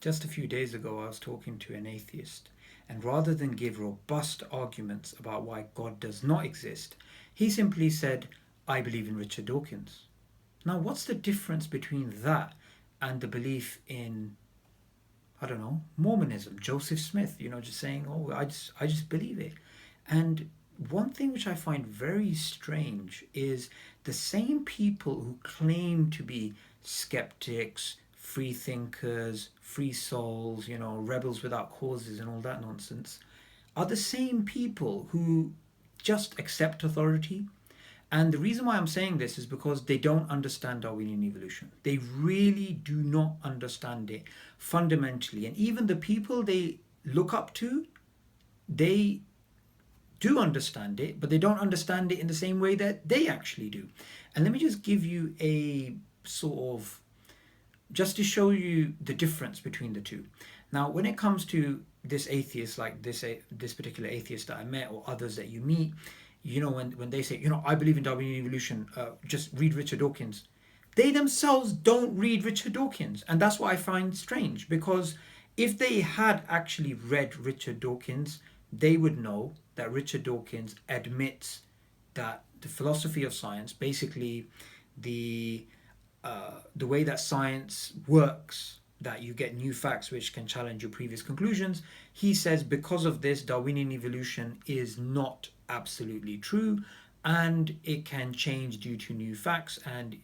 Just a few days ago, I was talking to an atheist, and rather than give robust arguments about why God does not exist, he simply said, I believe in Richard Dawkins. Now, what's the difference between that and the belief in, I don't know, Mormonism, Joseph Smith, just saying, oh, I just believe it. And one thing which I find very strange is the same people who claim to be skeptics, free thinkers, free souls, rebels without causes and all that nonsense, are the same people who just accept authority. And the reason why I'm saying this is because they don't understand Darwinian evolution. They really do not understand it fundamentally. And even the people they look up to, they do understand it, but they don't understand it in the same way that they actually do. And let me just give you a sort of, just to show you the difference between the two. Now, when it comes to this atheist, like this particular atheist that I met, or others that you meet, when they say, I believe in Darwinian evolution, just read Richard Dawkins. They themselves don't read Richard Dawkins, and that's what I find strange, because if they had actually read Richard Dawkins, they would know that Richard Dawkins admits that the philosophy of science, basically the the way that science works, that you get new facts which can challenge your previous conclusions. He says because of this, Darwinian evolution is not absolutely true, and it can change due to new facts, and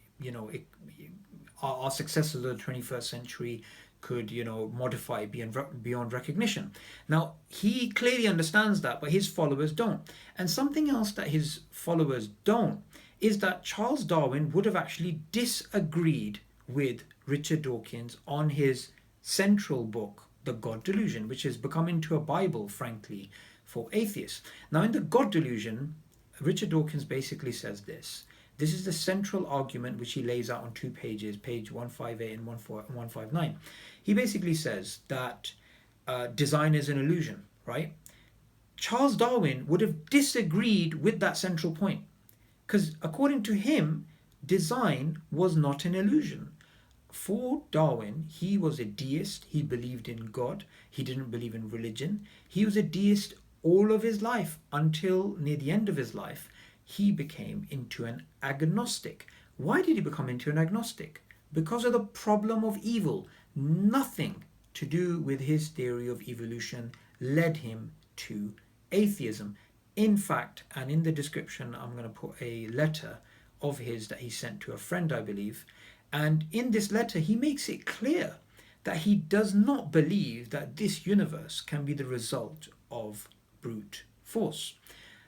our successors of the 21st century could modify beyond recognition. Now, he clearly understands that, but his followers don't. And something else that his followers don't is that Charles Darwin would have actually disagreed with Richard Dawkins on his central book, The God Delusion, which has become into a Bible, frankly, for atheists. Now, in The God Delusion, Richard Dawkins basically says this. This is the central argument which he lays out on 2 pages, page 158 and 159. He basically says that design is an illusion, right? Charles Darwin would have disagreed with that central point, because according to him, design was not an illusion. For Darwin, he was a deist. He believed in God. He didn't believe in religion. He was a deist all of his life until near the end of his life he became into an agnostic. Why did he become into an agnostic? Because of the problem of evil. Nothing to do with his theory of evolution led him to atheism. In fact, and in the description, I'm going to put a letter of his that he sent to a friend, I believe. And in this letter, he makes it clear that he does not believe that this universe can be the result of brute force.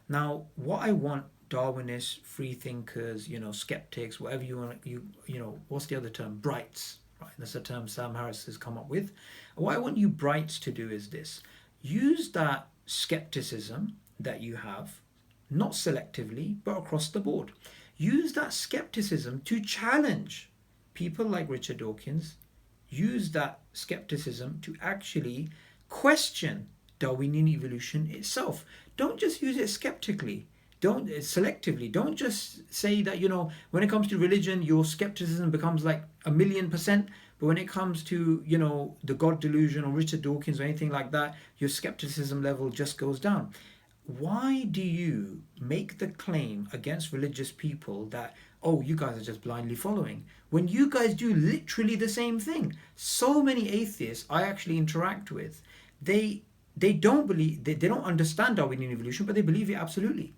Now, what I want Darwinists, free thinkers, skeptics, whatever you want, what's the other term? Brights, right? That's a term Sam Harris has come up with. What I want you brights to do is this. Use that skepticism that you have, not selectively, but across the board. Use that skepticism to challenge people like Richard Dawkins. Use that skepticism to actually question Darwinian evolution itself. Don't just use it skeptically. Don't selectively. Don't just say that, when it comes to religion, your skepticism becomes like 1,000,000%. But when it comes to, the God Delusion or Richard Dawkins or anything like that, your skepticism level just goes down. Why do you make the claim against religious people that, oh, you guys are just blindly following, when you guys do literally the same thing? So many atheists I actually interact with, they don't believe, they don't understand Darwinian evolution, but they believe it absolutely.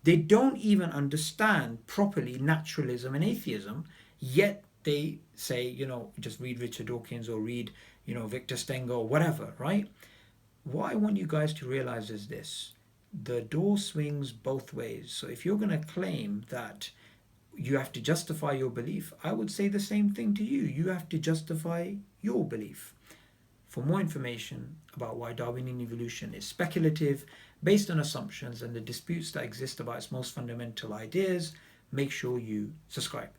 They don't even understand properly naturalism and atheism, yet they say, just read Richard Dawkins or read, Victor Stenger or whatever, right? What I want you guys to realize is this. The door swings both ways. So if you're going to claim that you have to justify your belief, I would say the same thing to you. You have to justify your belief. For more information about why Darwinian evolution is speculative, based on assumptions, and the disputes that exist about its most fundamental ideas, make sure you subscribe.